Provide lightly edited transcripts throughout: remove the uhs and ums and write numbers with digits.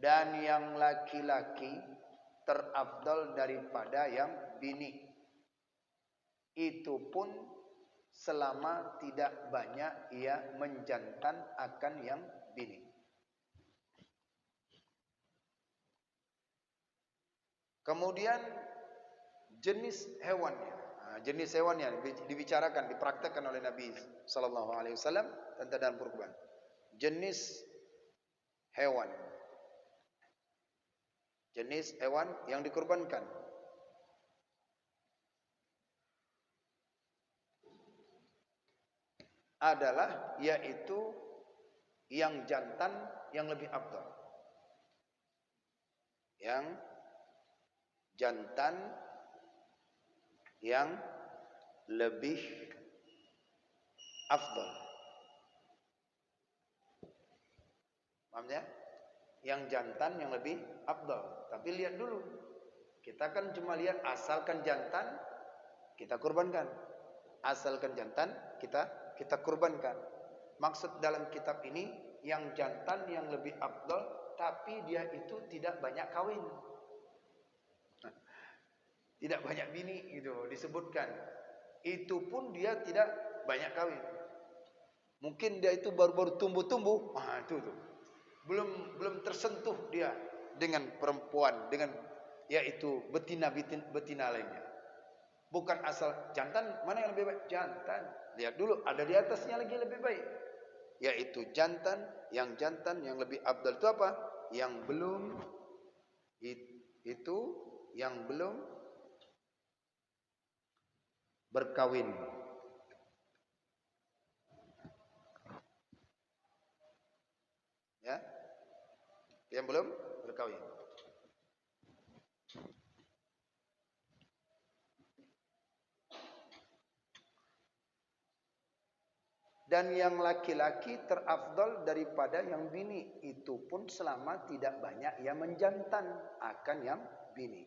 Dan yang laki-laki terafdal daripada yang bini. Itu pun selama tidak banyak ia menjantan akan yang bini. Kemudian jenis hewannya. Jenis hewannya dibicarakan, dipraktekkan oleh Nabi sallallahu alaihi wasallam tentang dalam kurban. Jenis hewan. Jenis hewan yang dikurbankan. Adalah yaitu yang jantan yang lebih afdal. Yang jantan yang lebih afdal. Paham ya? Yang jantan yang lebih afdal. Tapi lihat dulu. Kita kan cuma lihat asalkan jantan kita kurbankan. Asalkan jantan kita kurbankan. Maksud dalam kitab ini yang jantan yang lebih afdal, tapi dia itu tidak banyak kawin. Tidak banyak bini gitu disebutkan. Itu pun dia tidak banyak kawin. Mungkin dia itu baru-baru tumbuh-tumbuh. Itu tuh. Belum tersentuh dia dengan perempuan, dengan yaitu betina lainnya. Bukan asal jantan, mana yang lebih baik? Jantan. Lihat dulu, ada di atasnya lagi lebih baik. Yaitu jantan yang lebih afdal itu apa? Yang belum itu yang belum berkawin. Ya. Yang belum berkawin. Dan yang laki-laki terafdal daripada yang bini. Itu pun selama tidak banyak yang menjantan akan yang bini.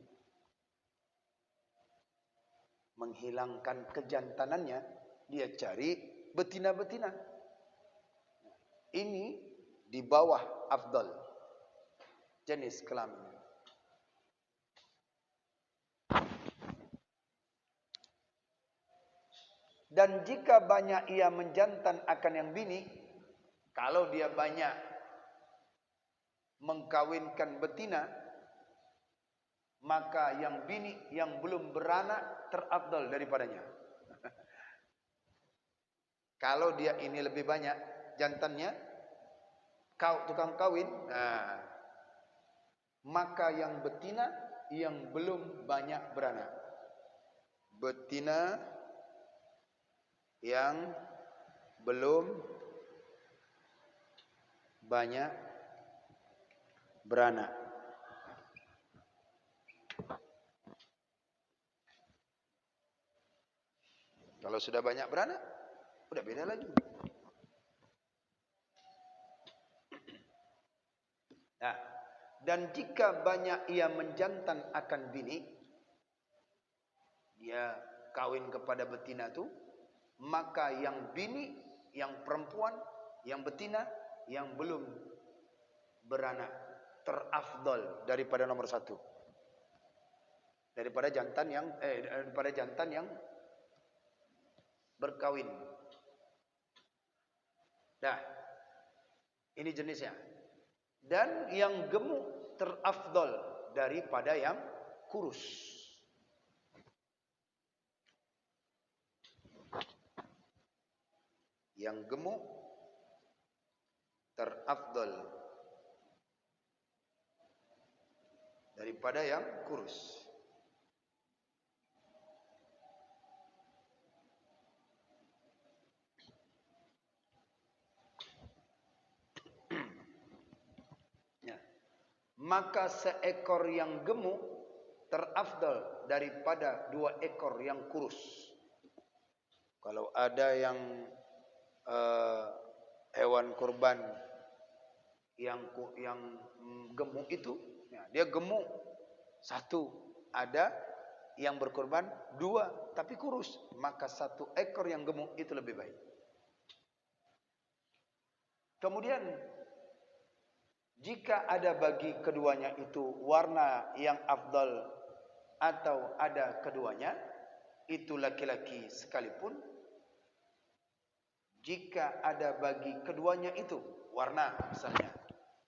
Menghilangkan kejantanannya, dia cari betina-betina. Ini di bawah afdal jenis kelamin. Dan jika banyak ia menjantan akan yang bini, kalau dia banyak mengkawinkan betina, maka yang bini yang belum beranak terafdal daripadanya. Kalau dia ini lebih banyak jantannya, tukang kawin, maka yang betina yang belum banyak beranak. Betina yang belum banyak beranak. Kalau sudah banyak beranak, udah beda lagi. Nah, dan jika banyak ia menjantan akan bini, dia kawin kepada betina itu, maka yang bini, yang perempuan, yang betina, yang belum beranak terafdal daripada nomor satu. Daripada jantan yang berkawin. Nah, ini jenisnya. Dan yang gemuk terafdal daripada yang kurus. Yang gemuk terafdal daripada yang kurus. Maka seekor yang gemuk terafdal daripada 2 ekor yang kurus. Kalau ada yang hewan kurban yang gemuk itu, ya, dia gemuk 1, ada yang berkorban 2 tapi kurus, maka 1 ekor yang gemuk itu lebih baik. Kemudian Jika ada bagi keduanya itu warna yang afdal atau ada keduanya, itu laki-laki sekalipun, jika ada bagi keduanya itu warna misalnya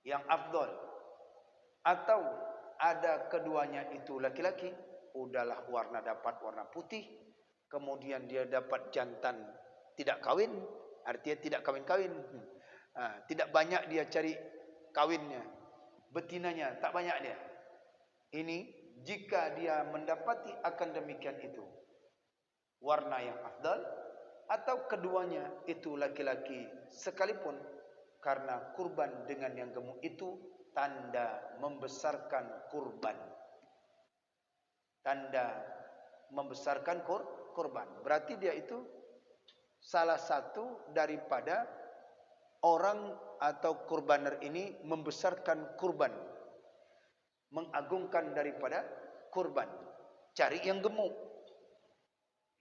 yang afdal atau ada keduanya itu laki-laki, udahlah warna dapat warna putih, kemudian dia dapat jantan tidak kawin, artinya tidak kawin-kawin. Tidak banyak dia cari kawinnya, betinanya tak banyak dia. Ini jika dia mendapati akan demikian itu warna yang afdal atau keduanya itu laki-laki sekalipun, karena kurban dengan yang gemuk itu tanda membesarkan kurban. Tanda membesarkan kurban. Berarti dia itu salah satu daripada orang atau kurbaner ini membesarkan kurban, mengagungkan daripada kurban. Cari yang gemuk.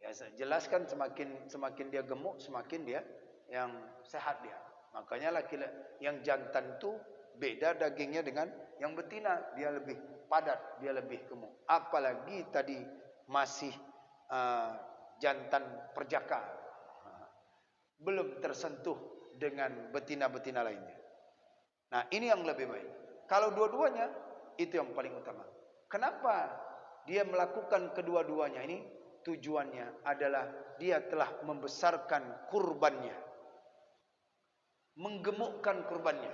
Ya, saya jelaskan semakin dia gemuk, semakin dia yang sehat dia. Makanya laki-laki yang jantan itu beda dagingnya dengan yang betina, dia lebih padat, dia lebih gemuk. Apalagi tadi masih jantan perjaka, belum tersentuh dengan betina-betina lainnya. Nah, ini yang lebih baik. Kalau dua-duanya, itu yang paling utama. Kenapa dia melakukan kedua-duanya ini? Tujuannya adalah dia telah membesarkan kurbannya, menggemukkan kurbannya.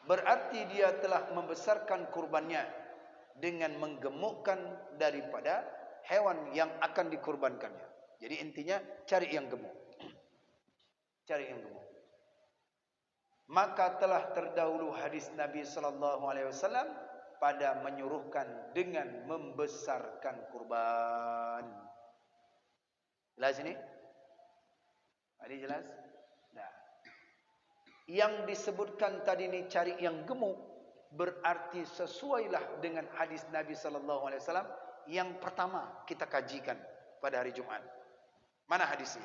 Berarti dia telah membesarkan kurbannya dengan menggemukkan daripada hewan yang akan dikurbankannya. Jadi intinya cari yang gemuk. Cari yang gemuk. Maka telah terdahulu hadis Nabi sallallahu alaihi wasallam pada menyuruhkan dengan membesarkan kurban. Jelas ini? Ada jelas? Nah, yang disebutkan tadi ini cari yang gemuk berarti sesuailah dengan hadis Nabi sallallahu alaihi wasallam yang pertama kita kajikan pada hari Jumat. Mana hadisnya?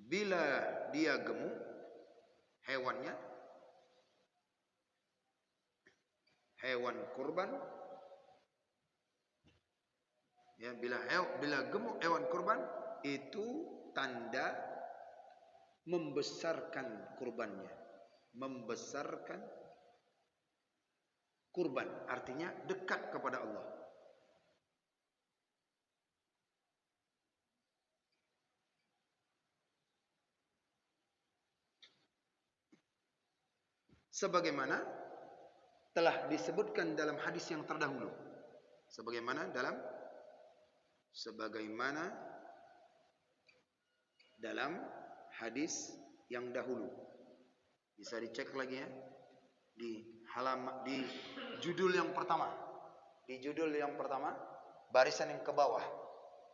Bila dia gemuk hewannya, hewan kurban, ya, bila gemuk hewan kurban itu tanda membesarkan kurbannya. Membesarkan kurban artinya dekat kepada Allah. Sebagaimana telah disebutkan dalam hadis yang terdahulu. Sebagaimana dalam hadis yang dahulu. Bisa dicek lagi ya di judul yang pertama. Di judul yang pertama, barisan yang ke bawah.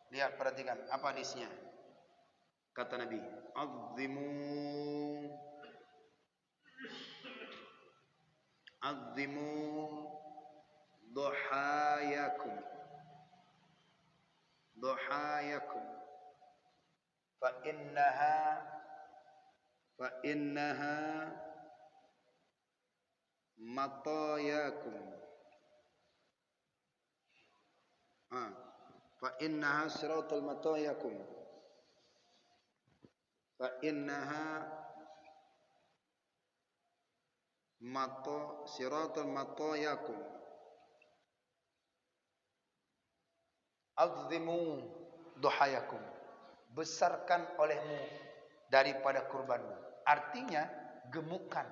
Lihat, perhatikan apa hadisnya. Kata Nabi, "Azzimu duhayakum fa innaha matayakum fa innaha siratul matayakum fa innaha siratul matayakum azzimu duhayakum, besarkan olehmu daripada kurbanmu. Artinya gemukkan.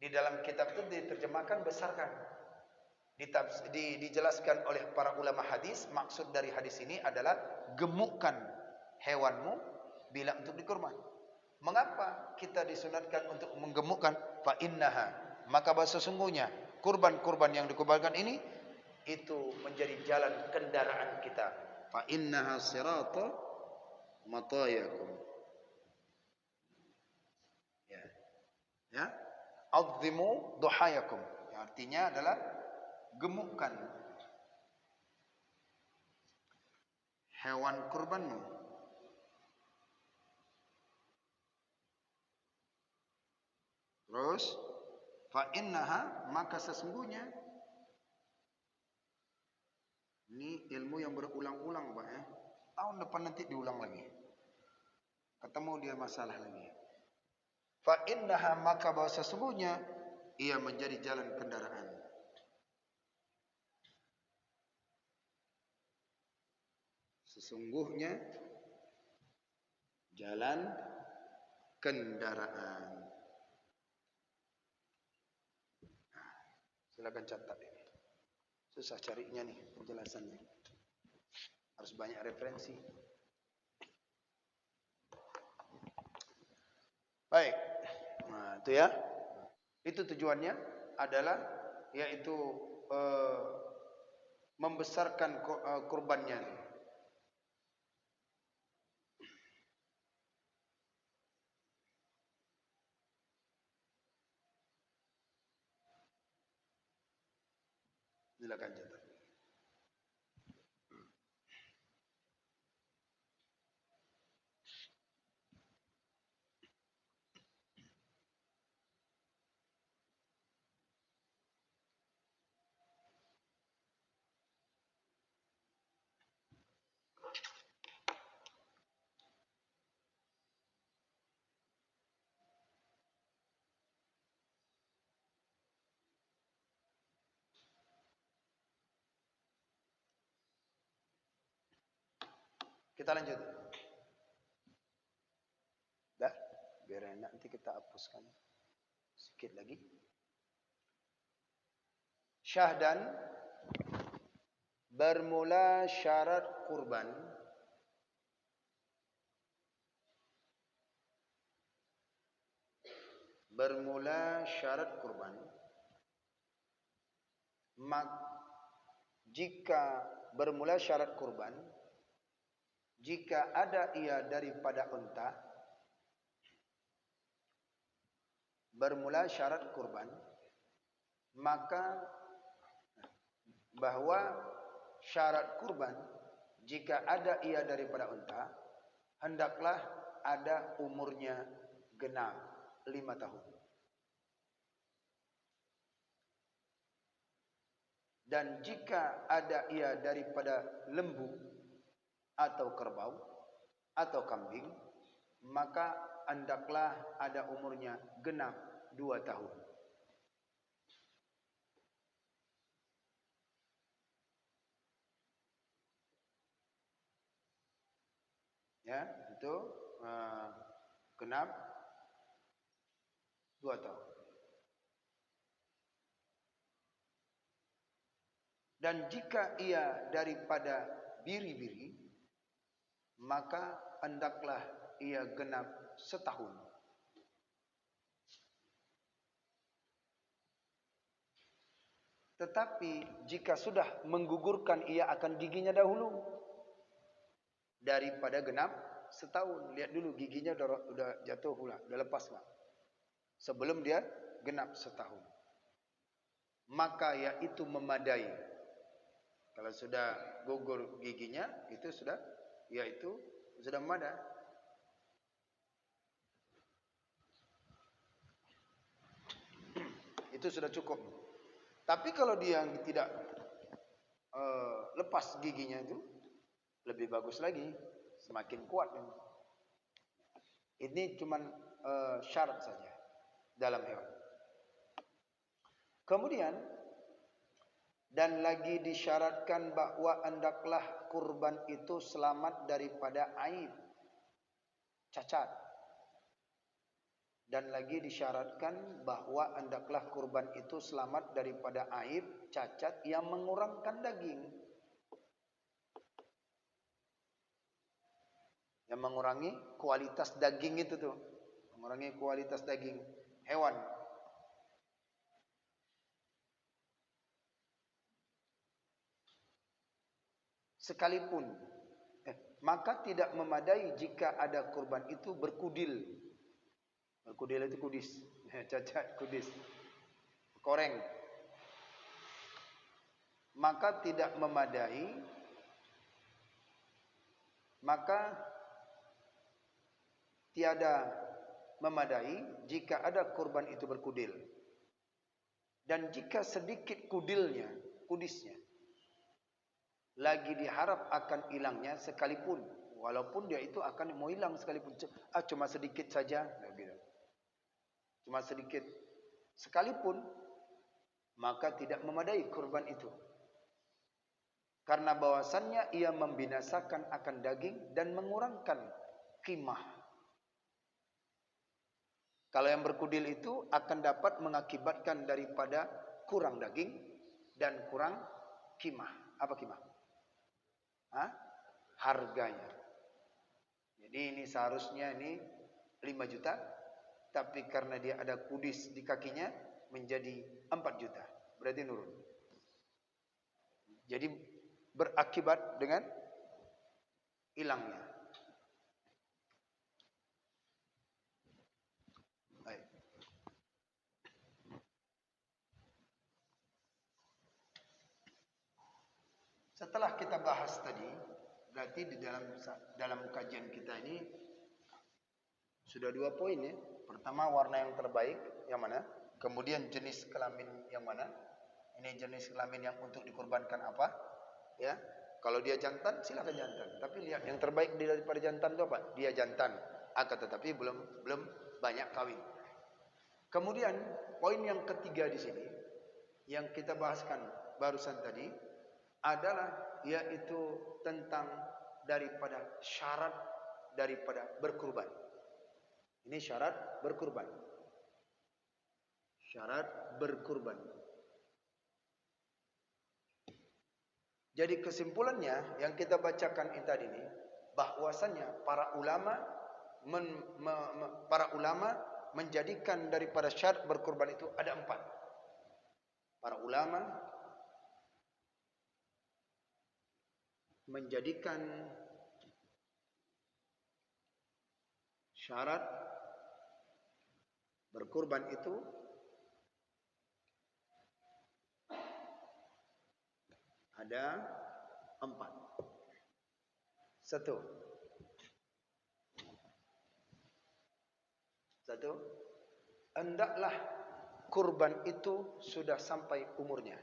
Di dalam kitab itu diterjemahkan besarkan. Dijelaskan oleh para ulama hadis, maksud dari hadis ini adalah gemukkan hewanmu bila untuk dikurban. Mengapa kita disunatkan untuk menggemukkan? Fa innaha, maka sesungguhnya kurban-kurban yang dikurbankan ini itu menjadi jalan kendaraan kita. Fa innaha sirata matayakum. Ya. Azzimu duhayakum. Yang artinya adalah gemukkan hewan kurbanmu. Terus fa innaha, maka sesungguhnya, ini ilmu yang berulang-ulang Pak ya. Tahun depan nanti diulang lagi. Ketemu dia masalah lagi. Fa innaha, maka bahwa sesungguhnya ia menjadi jalan kendaraan. Sesungguhnya jalan kendaraan. Silakan catat ini. Susah carinya nih penjelasannya. Harus banyak referensi. Baik. Nah, itu ya. Itu tujuannya adalah yaitu membesarkan kurbannya. Silakan catat. Kita lanjut. Dah, biar enak nanti kita hapuskan sedikit lagi. Syahdan, bermula syarat kurban jika bermula syarat kurban, jika ada ia daripada unta, bermula syarat kurban, maka bahwa syarat kurban jika ada ia daripada unta, hendaklah ada umurnya genap 5 tahun. Dan jika ada ia daripada lembu atau kerbau atau kambing, maka hendaklah ada umurnya genap 2 tahun. Ya, itu genap 2 tahun. Dan jika ia daripada biri-biri, maka hendaklah ia genap 1 tahun. Tetapi jika sudah menggugurkan, ia akan giginya dahulu daripada genap 1 tahun. Lihat dulu giginya udah jatuh pula, udah lepas nggak? Sebelum dia genap 1 tahun. Maka yaitu memadai. Kalau sudah gugur giginya, itu sudah, yaitu sudah memadai. Itu sudah cukup. Tapi kalau dia tidak lepas giginya itu, lebih bagus lagi, semakin kuat. Ini cuman syarat saja dalam hewan. Kemudian, dan lagi disyaratkan bahwa hendaklah kurban itu selamat daripada aib, cacat. Dan lagi disyaratkan bahwa hendaklah kurban itu selamat daripada aib, cacat yang mengurangkan daging. Yang mengurangi kualitas daging itu tuh. Mengurangi kualitas daging hewan. Sekalipun maka tidak memadai jika ada kurban itu berkudil. Berkudil itu kudis, cacat kudis, koreng. Maka tidak memadai, maka tiada memadai jika ada kurban itu berkudil. Dan jika sedikit kudisnya lagi diharap akan hilangnya sekalipun, walaupun dia itu akan mau hilang sekalipun, cuma sedikit saja, cuma sedikit sekalipun, maka tidak memadai kurban itu. Karena bahwasannya ia membinasakan akan daging dan mengurangkan qimah. Kalau yang berkudil itu akan dapat mengakibatkan daripada kurang daging dan kurang qimah. Apa qimah? Harganya. Jadi ini seharusnya ini 5 juta, tapi karena dia ada kudis di kakinya menjadi 4 juta. Berarti nurun. Jadi berakibat dengan hilangnya. Baik. Setelah kita bahas tadi, berarti di dalam kajian kita ini sudah 2 poin ya. Pertama, warna yang terbaik yang mana? Kemudian jenis kelamin yang mana? Ini jenis kelamin yang untuk dikorbankan apa? Ya. Kalau dia jantan, silakan jantan. Tapi lihat yang terbaik daripada jantan itu apa? Dia jantan, akan tetapi belum banyak kawin. Kemudian poin yang ketiga di sini yang kita bahaskan barusan tadi adalah yaitu tentang daripada syarat daripada berkurban. Ini syarat berkurban. Syarat berkurban. Jadi kesimpulannya yang kita bacakan tadi ini bahwasannya para ulama menjadikan daripada syarat berkurban itu ada 4. Para ulama menjadikan syarat berkurban itu ada 4. 1. Hendaklah kurban itu sudah sampai umurnya.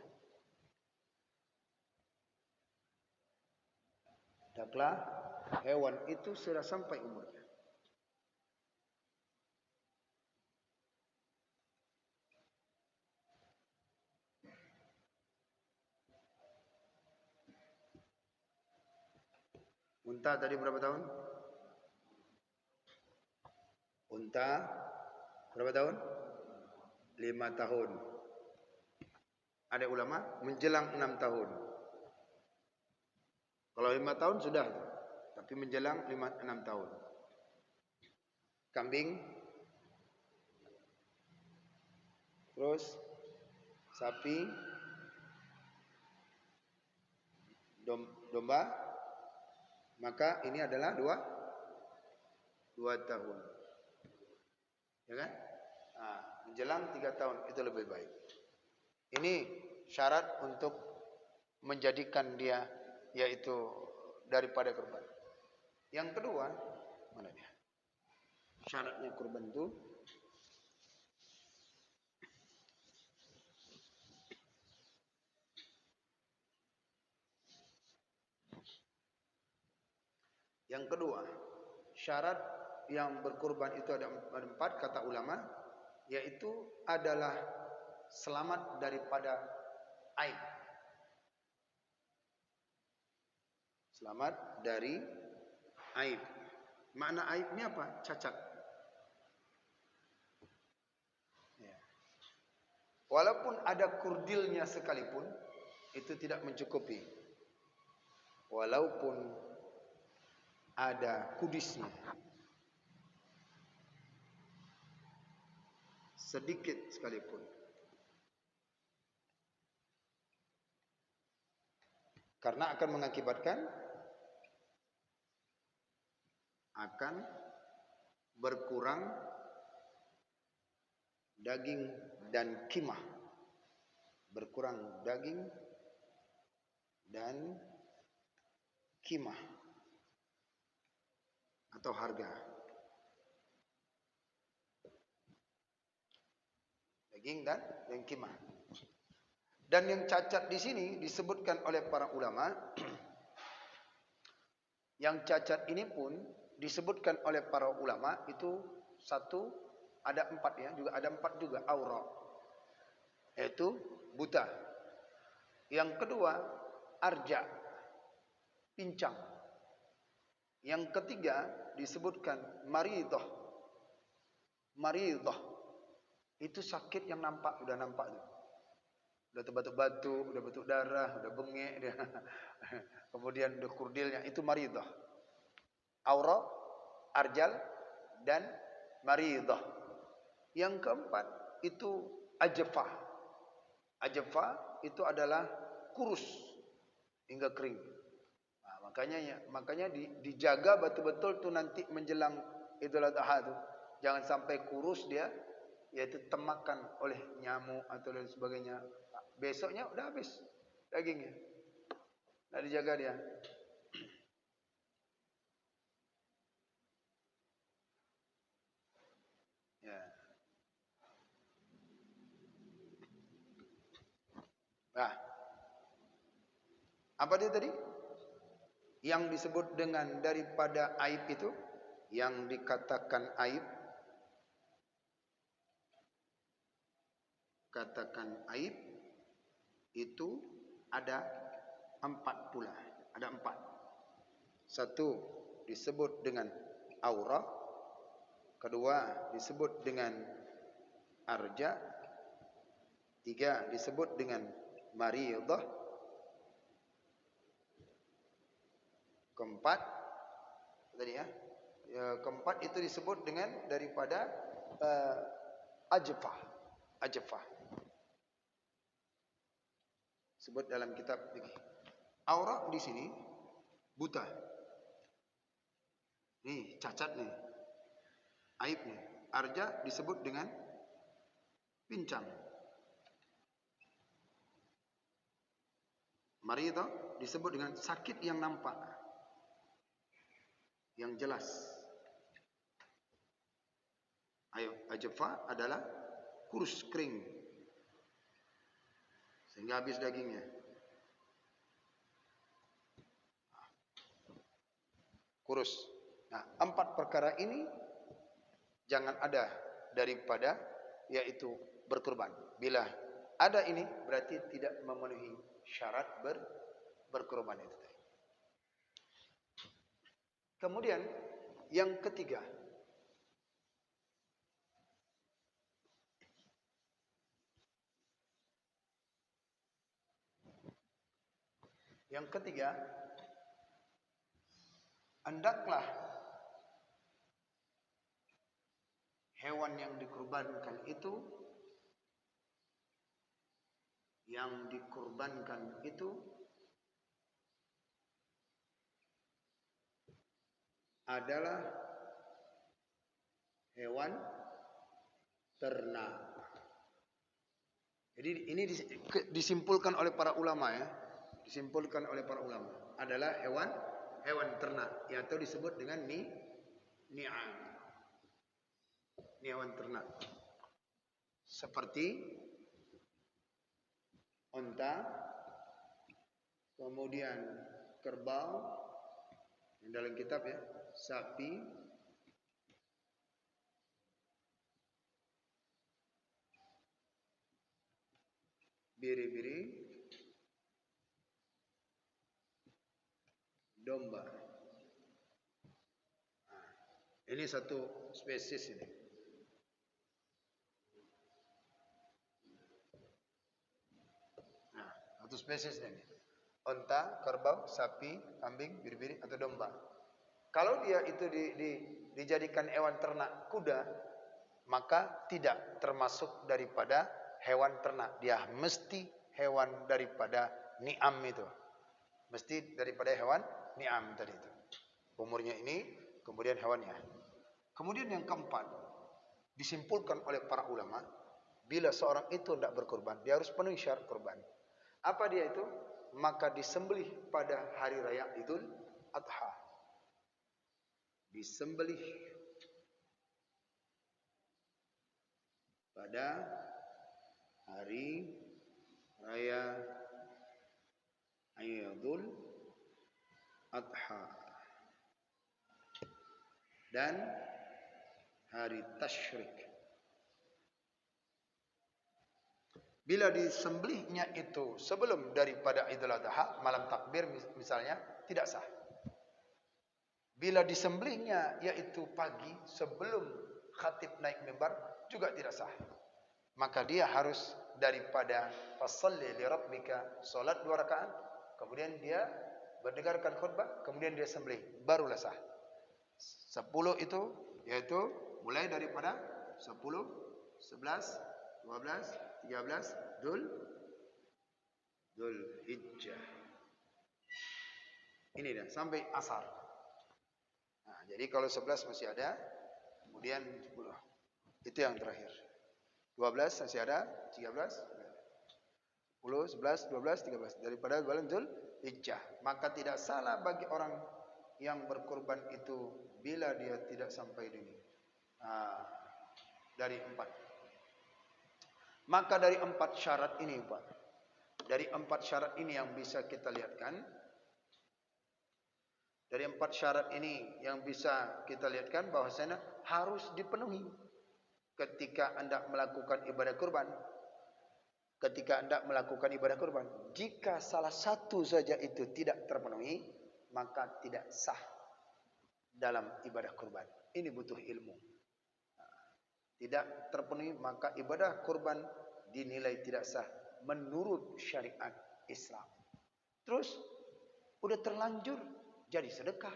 Hendaklah hewan itu sudah sampai umurnya. Unta tadi berapa tahun? Unta berapa tahun? 5 tahun. Ada ulama menjelang 6 tahun. Kalau 5 tahun sudah, tapi menjelang 6 tahun. Kambing, terus sapi, domba, maka ini adalah 2 tahun. Ya kan? Nah, menjelang 3 tahun itu lebih baik. Ini syarat untuk menjadikan dia yaitu daripada kurban. Yang kedua, mana dia? Syaratnya kurban itu yang kedua, syarat yang berkurban itu ada 4 kata ulama, yaitu adalah selamat daripada aib. Selamat dari aib. Makna aibnya apa? Cacat. Ya. Walaupun ada kurdilnya sekalipun, itu tidak mencukupi. Walaupun ada kudisnya sedikit sekalipun, karena akan mengakibatkan akan berkurang daging dan qimah, berkurang daging dan qimah atau harga. daging dan dengkimah. Dan yang cacat di sini disebutkan oleh para ulama, yang cacat ini pun disebutkan oleh para ulama itu satu, ada 4 ya, juga ada 4 juga aura, yaitu buta. Yang kedua arja, pincang. Yang ketiga disebutkan maridah. Maridah itu sakit yang nampak, udah nampak tuh. Udah terbatuk-batuk, udah batuk darah, udah bengek dia. Kemudian udah kurdilnya, itu maridah. Aura, arjal dan maridah. Yang keempat itu ajfah. Ajfah itu adalah kurus hingga kering. Nah, makanya dijaga betul-betul tuh nanti menjelang Idul Adha tuh. Jangan sampai kurus dia, yaitu temakan oleh nyamuk atau lain sebagainya. Besoknya udah habis dagingnya. Nah, dijaga dia. Ya. Nah, apa dia tadi? Yang disebut dengan daripada aib itu, yang dikatakan aib, katakan aib itu ada 4 pula. Ada 4. Satu disebut dengan aura, kedua disebut dengan arja, 3 disebut dengan maridah, keempat tadi ya, keempat itu disebut dengan daripada ajfah. Ajfah sebut dalam kitab fikih. Aura di sini buta. Nih, cacat nih. Aib nih. Arja disebut dengan pincang. Maridah disebut dengan sakit yang nampak, yang jelas. Ayo, ajfa adalah kurus kering sehingga habis dagingnya. Kurus. Nah, 4 perkara ini jangan ada daripada, yaitu berkurban. Bila ada ini berarti tidak memenuhi syarat berkurban itu. Kemudian yang ketiga, hendaklah hewan yang dikurbankan itu adalah hewan ternak. Jadi ini disimpulkan oleh para ulama ya. Disimpulkan oleh para ulama adalah hewan ternak, atau disebut dengan ni'am. Ini hewan ternak. Seperti unta, kemudian kerbau, yang dalam kitab ya, sapi, biri-biri, domba. Nah, ini satu spesies ini. Nah, satu spesies ini. Unta, kerbau, sapi, kambing, biri-biri atau domba. Kalau dia itu dijadikan hewan ternak kuda, maka tidak termasuk daripada hewan ternak. Dia mesti hewan daripada ni'am itu. Mesti daripada hewan ni'am tadi itu. Umurnya ini, kemudian hewannya. Kemudian yang keempat, disimpulkan oleh para ulama, bila seorang itu tidak berkorban, dia harus penuhi syarat korban. Apa dia itu? Maka disembelih pada hari raya Idul Adha. Disembelih pada hari raya Idul Adha dan hari tasyrik. Bila disembelihnya itu sebelum daripada Idul Adha, malam takbir misalnya, tidak sah. Bila disembelihnya yaitu pagi sebelum khatib naik mimbar, juga tidak sah. Maka dia harus daripada fasalli li rabbika, salat 2 rakaat, kemudian dia mendengarkan khutbah, kemudian dia sembelih, barulah sah. 10 itu yaitu mulai daripada 10, 11, 12, 13 Dzul Hijjah. Ini dah sampai asar. Nah, jadi kalau 11 masih ada, kemudian 10. Itu yang terakhir. 12 masih ada, 13, 10, 11, 12, 13 daripada bulan Dzul Hijjah. Maka tidak salah bagi orang yang berkorban itu bila dia tidak sampai dini. Dari 4. Maka dari 4 syarat ini, Pak. Dari 4 syarat ini yang bisa kita lihatkan. Dari 4 syarat ini yang bisa kita lihatkan bahwasanya harus dipenuhi ketika Anda melakukan ibadah kurban. Ketika Anda melakukan ibadah kurban, jika salah satu saja itu tidak terpenuhi, maka tidak sah dalam ibadah kurban. Ini butuh ilmu. Tidak terpenuhi, maka ibadah kurban dinilai tidak sah menurut syariat Islam. Terus udah terlanjur jadi sedekah.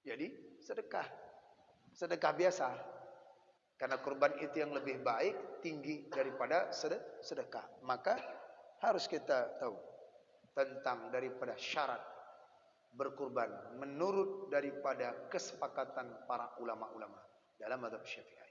Jadi sedekah biasa. Karena kurban itu yang lebih baik, tinggi daripada sedekah. Maka harus kita tahu tentang daripada syarat berkurban menurut daripada kesepakatan para ulama-ulama dalam mazhab Syafi'i.